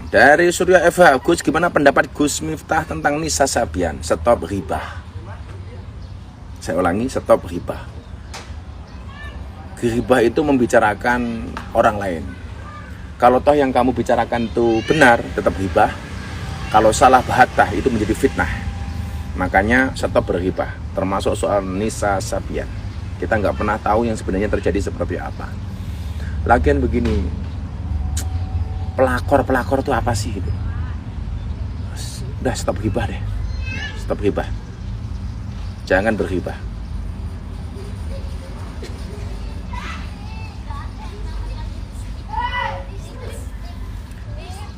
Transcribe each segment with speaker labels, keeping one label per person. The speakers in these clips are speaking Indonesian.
Speaker 1: Dari Surya FH, Gus, gimana pendapat Gus Miftah tentang Nisa Sabian? Stop ghibah. Saya ulangi, stop ghibah. Ghibah itu membicarakan orang lain. Kalau toh yang kamu bicarakan itu benar, tetap ghibah. Kalau salah bahatah, itu menjadi fitnah. Makanya stop berghibah. Termasuk soal Nisa Sabian. Kita nggak pernah tahu yang sebenarnya terjadi seperti apa. Lagian begini, pelakor itu apa sih gitu. Udah stop ghibah deh. Stop ghibah. Jangan berghibah.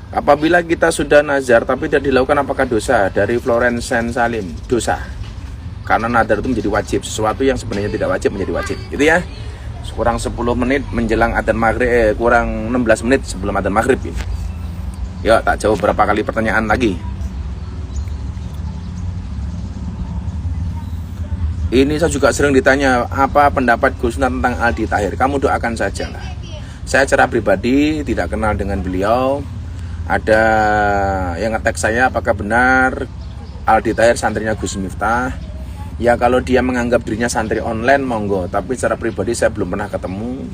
Speaker 1: Apabila kita sudah nazar tapi tidak dilakukan, apakah dosa? Dari Florence Salim, dosa. Karena nazar itu menjadi wajib, sesuatu yang sebenarnya tidak wajib menjadi wajib. Gitu ya. Kurang 10 menit menjelang adzan maghrib, kurang 16 menit sebelum adzan maghrib ini. Ya, tak jawab berapa kali pertanyaan lagi. Ini saya juga sering ditanya, apa pendapat Gus tentang Aldi Tahir? Kamu doakan saja lah. Saya secara pribadi tidak kenal dengan beliau. Ada yang nge-tag saya, apakah benar Aldi Tahir santrinya Gus Miftah? Ya kalau dia menganggap dirinya santri online, monggo. Tapi secara pribadi saya belum pernah ketemu.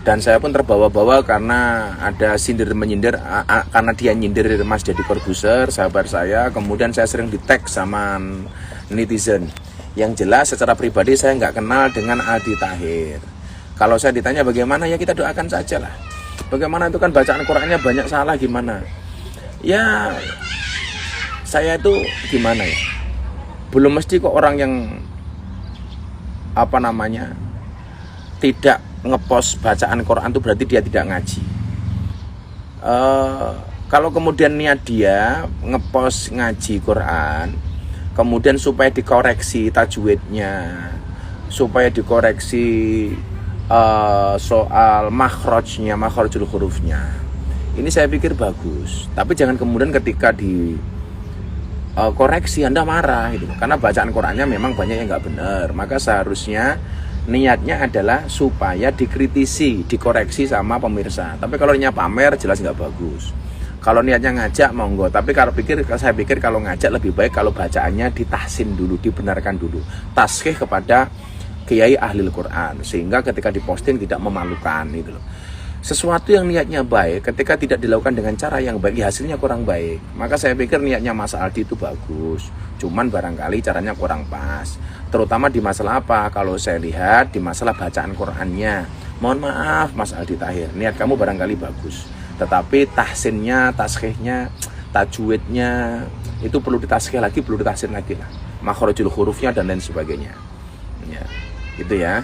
Speaker 1: Dan saya pun terbawa-bawa karena ada sindir-menyindir, karena dia nyindir Mas Deddy Corbuzier, sahabat saya. Kemudian saya sering di-tag sama netizen. Yang jelas secara pribadi saya nggak kenal dengan Aldi Tahir. Kalau saya ditanya bagaimana, ya kita doakan saja lah. Bagaimana itu kan bacaan Qurannya banyak salah, gimana? Ya saya itu gimana ya? Belum mesti kok orang yang tidak ngepost bacaan Quran itu berarti dia tidak ngaji. Kalau kemudian niat dia ngepost ngaji Quran, kemudian supaya dikoreksi tajwidnya, supaya dikoreksi soal makhrajul hurufnya, ini saya pikir bagus. Tapi jangan kemudian ketika di koreksi Anda marah gitu. Karena bacaan Qurannya memang banyak yang nggak benar. Maka seharusnya niatnya adalah supaya dikritisi, dikoreksi sama pemirsa. Tapi kalau niatnya pamer jelas nggak bagus. Kalau niatnya ngajak monggo. Tapi saya pikir kalau ngajak lebih baik kalau bacaannya ditahsin dulu, dibenarkan dulu, taskhih kepada kiai ahli Quran, sehingga ketika diposting tidak memalukan gitu loh. Sesuatu yang niatnya baik ketika tidak dilakukan dengan cara yang baik, hasilnya kurang baik. Maka saya pikir niatnya Mas Aldi itu bagus, cuman barangkali caranya kurang pas. Terutama di masalah apa? Kalau saya lihat di masalah bacaan Qurannya. Mohon maaf Mas Aldi Tahir, niat kamu barangkali bagus, tetapi tahsinnya, taskhihnya, tajwidnya itu perlu ditashkhih lagi, perlu ditahsin lagi lah. Makhrajul hurufnya dan lain sebagainya. Ya, gitu ya.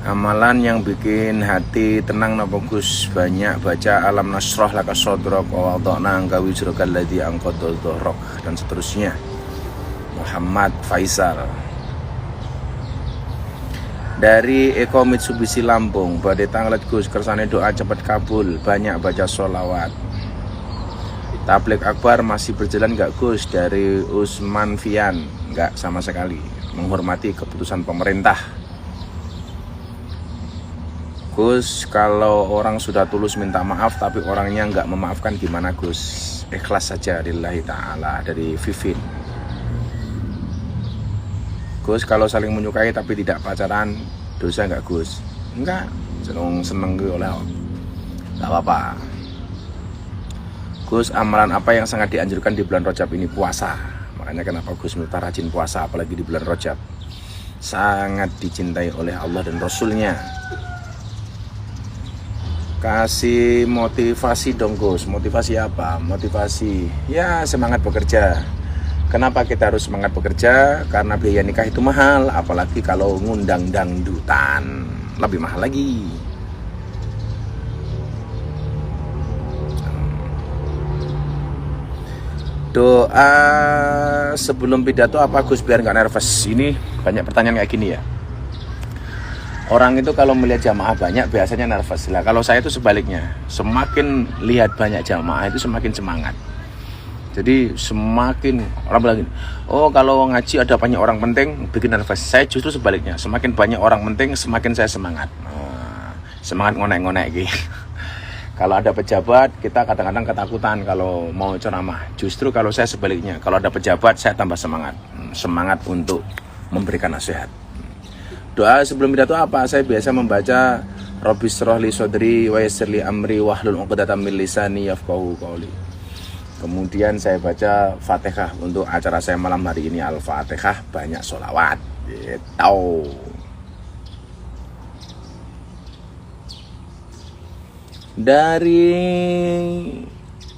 Speaker 1: Amalan yang bikin hati tenang napa Gus? Banyak baca alam nasrah laka sodrok wa wada'na angka wizrokal ladzi anqadha dhahrok dan seterusnya. Muhammad Faisal dari Eko Mitsubishi Lampung, badhe tanglet Gus, kersane doa cepat kabul, banyak baca sholawat. Tablik akbar masih berjalan nggak Gus? Dari Usman Fian, nggak sama sekali, menghormati keputusan pemerintah. Gus, kalau orang sudah tulus minta maaf tapi orangnya nggak memaafkan gimana Gus? Ikhlas saja lillahi ta'ala. Dari Vivin. Gus, kalau saling menyukai tapi tidak pacaran, dosa nggak Gus? Enggak, seneng gue oleh nggak apa-apa. Gus, amalan apa yang sangat dianjurkan di bulan Rajab ini? Puasa. Makanya kenapa Gus Miftah rajin puasa apalagi di bulan Rajab? Sangat dicintai oleh Allah dan Rasulnya. Kasih motivasi dong Gus. Motivasi apa? Motivasi ya semangat bekerja. Kenapa kita harus semangat bekerja? Karena biaya nikah itu mahal, apalagi kalau ngundang dangdutan lebih mahal lagi. Doa sebelum pidato apa Gus biar nggak nervous? Ini banyak pertanyaan kayak gini ya. Orang itu kalau melihat jamaah banyak biasanya nervous lah. Kalau saya itu sebaliknya, semakin lihat banyak jamaah itu semakin semangat. Jadi semakin orang bilang gini, oh kalau ngaji ada banyak orang penting bikin nervous. Saya justru sebaliknya, semakin banyak orang penting semakin saya semangat. Semangat ngonek-ngonek gitu. Kalau ada pejabat, kita kadang-kadang ketakutan kalau mau ceramah. Justru kalau saya sebaliknya, kalau ada pejabat, saya tambah semangat. Semangat untuk memberikan nasihat. Doa sebelum pidato apa? Saya biasa membaca Rabbi shrah li sodri wa yassir li amri wahlul 'uqdatam min lisani yafqahu qawli. Kemudian saya baca Fatihah. Untuk acara saya malam hari ini Al-Fatihah, banyak sholawat gitu. Dari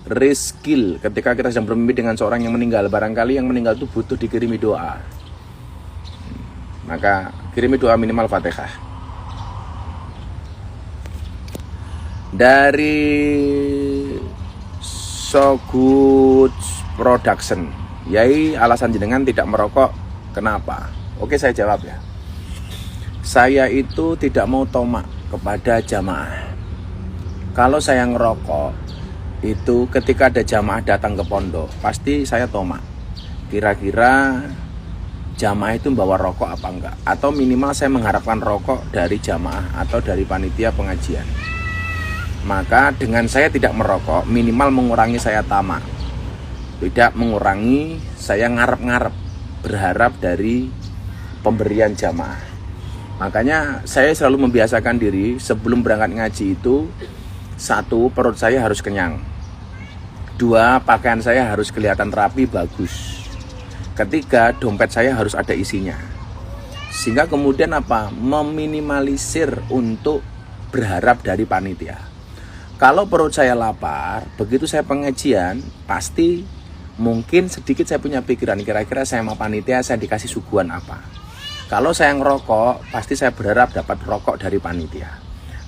Speaker 1: Rizkil, ketika kita sedang bermimpi dengan seorang yang meninggal, barangkali yang meninggal itu butuh dikirimi doa, maka kirimi doa minimal Fatihah. Dari So Good Production, Yai, alasan jenengan tidak merokok kenapa? Oke, saya jawab ya. Saya itu tidak mau tomak kepada jamaah. Kalau saya ngerokok, itu ketika ada jamaah datang ke pondok, pasti saya tomak. Kira-kira jamaah itu membawa rokok apa enggak? Atau minimal saya mengharapkan rokok dari jamaah atau dari panitia pengajian. Maka dengan saya tidak merokok, minimal mengurangi saya tamak. Tidak mengurangi saya ngarep-ngarep, berharap dari pemberian jamaah. Makanya saya selalu membiasakan diri sebelum berangkat ngaji itu, 1, perut saya harus kenyang. 2, pakaian saya harus kelihatan rapi, bagus. 3, dompet saya harus ada isinya. Sehingga kemudian apa? Meminimalisir untuk berharap dari panitia. Kalau perut saya lapar, begitu saya pengajian, pasti mungkin sedikit saya punya pikiran, kira-kira saya sama panitia saya dikasih suguhan apa. Kalau saya ngerokok, pasti saya berharap dapat rokok dari panitia.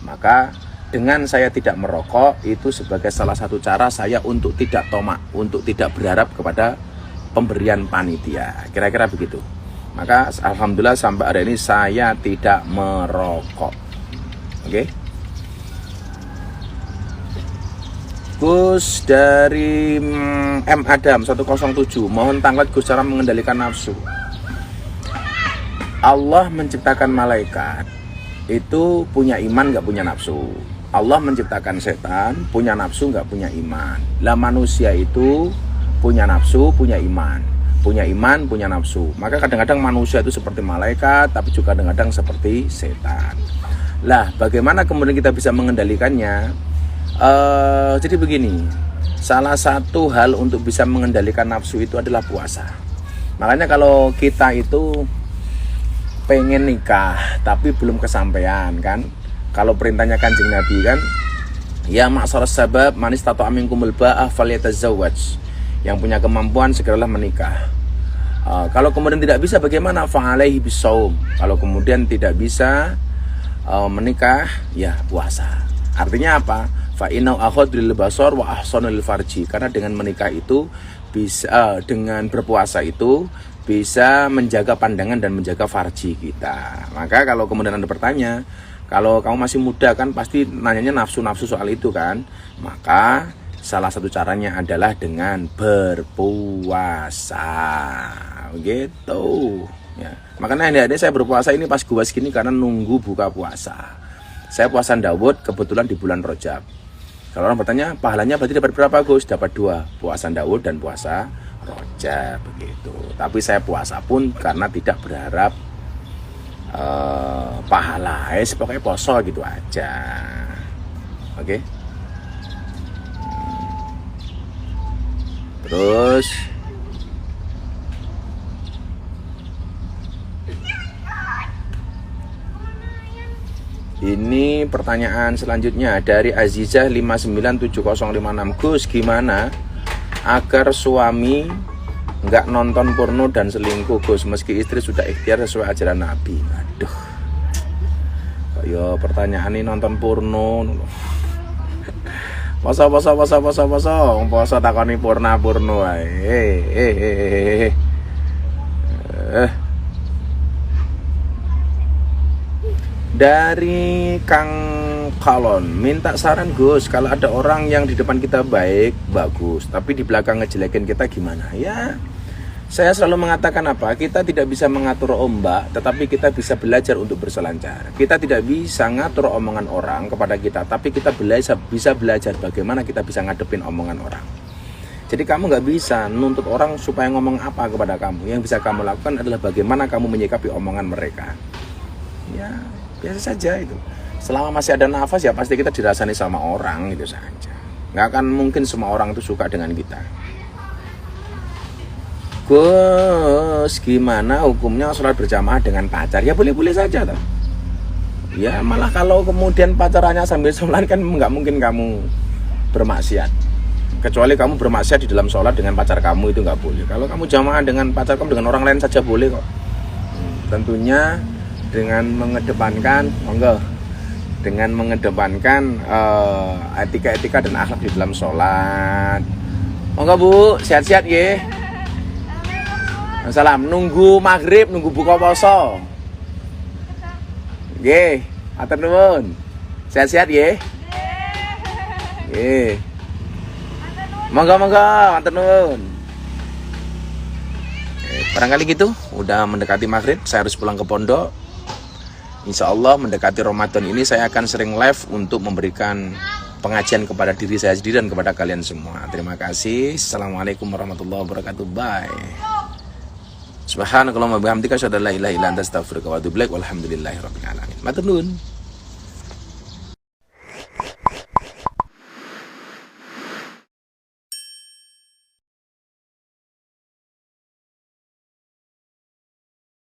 Speaker 1: Maka dengan saya tidak merokok, itu sebagai salah satu cara saya untuk tidak tomak, untuk tidak berharap kepada pemberian panitia. Kira-kira begitu. Maka alhamdulillah sampai hari ini saya tidak merokok. Oke. Gus dari M Adam 107, mohon tanglet Gus cara mengendalikan nafsu. Allah menciptakan malaikat itu punya iman gak punya nafsu. Allah menciptakan setan, punya nafsu nggak punya iman. Lah manusia itu punya nafsu, punya iman. Punya iman, punya nafsu. Maka kadang-kadang manusia itu seperti malaikat, tapi juga kadang-kadang seperti setan. Lah bagaimana kemudian kita bisa mengendalikannya? Jadi begini, salah satu hal untuk bisa mengendalikan nafsu itu adalah puasa. Makanya kalau kita itu pengen nikah, tapi belum kesampaian kan, kalau perintahnya Kanjeng Nabi kan, ya ma'syaras sabab man istata'a minkumul ba'ah falyatazawwaj. Yang punya kemampuan segeralah menikah. Kalau kemudian tidak bisa bagaimana? Fa'alaihi bisawm. Kalau kemudian tidak bisa menikah, ya puasa. Artinya apa? Fa'inau akhadul basar wa ahsanul farji. Karena dengan menikah itu bisa, dengan berpuasa itu bisa menjaga pandangan dan menjaga farji kita. Maka kalau kemudian Anda bertanya, kalau kamu masih muda kan pasti nanyanya nafsu-nafsu soal itu kan. Maka salah satu caranya adalah dengan berpuasa. Gitu ya. Makanya saya berpuasa ini pas gua segini karena nunggu buka puasa. Saya puasa Daud kebetulan di bulan Rajab. Kalau orang bertanya pahalanya berarti dapat berapa Gus? Dapat 2, puasa Daud dan puasa Rajab begitu. Tapi saya puasa pun karena tidak berharap pahala, pokoknya poso gitu aja. Oke. Terus ini pertanyaan selanjutnya dari Azizah 597056. Gus, gimana agar suami nggak nonton porno dan selingkuh Gus, meski istri sudah ikhtiar sesuai ajaran Nabi? Aduh, yo pertanyaan ini nonton porno. Poso takoni porno ae. Dari Kang Kalon, minta saran Gus, kalau ada orang yang di depan kita baik, bagus, tapi di belakang ngejelekin kita gimana? Ya, Saya selalu mengatakan apa? Kita tidak bisa mengatur ombak, tetapi kita bisa belajar untuk berselancar. Kita tidak bisa ngatur omongan orang kepada kita, tapi kita bisa belajar bagaimana kita bisa ngadepin omongan orang. Jadi kamu nggak bisa nuntut orang supaya ngomong apa kepada kamu. Yang bisa kamu lakukan adalah bagaimana kamu menyikapi omongan mereka. Ya, biasa saja itu. Selama masih ada nafas ya pasti kita dirasani sama orang, itu saja. Nggak akan mungkin semua orang itu suka dengan kita. Gus, gimana hukumnya sholat berjamaah dengan pacar? Ya boleh-boleh saja toh. Ya malah kalau kemudian pacarannya sambil sholat kan nggak mungkin kamu bermaksiat. Kecuali kamu bermaksiat di dalam sholat dengan pacar kamu, itu nggak boleh. Kalau kamu jamaah dengan pacar kamu, dengan orang lain saja boleh kok. Tentunya dengan mengedepankan, etika-etika dan akhlak di dalam sholat. Monggo Bu, sehat-sehat ya. Salam, nunggu maghrib, nunggu buka puasa. Nggih, atur nuwun. Sehat-sehat ya. Nggih. Monggo, atur nuwun. Barangkali gitu, udah mendekati maghrib, saya harus pulang ke pondok. Insya Allah mendekati Ramadan ini saya akan sering live untuk memberikan pengajian kepada diri saya sendiri dan kepada kalian semua. Terima kasih. Assalamualaikum warahmatullahi wabarakatuh. Bye. Subhanakallahumma bihamdika asyhadu an la ilaha illa anta astaghfiruka wa atubu ilaik. Walhamdulillahirabbil alamin. Matur nuwun.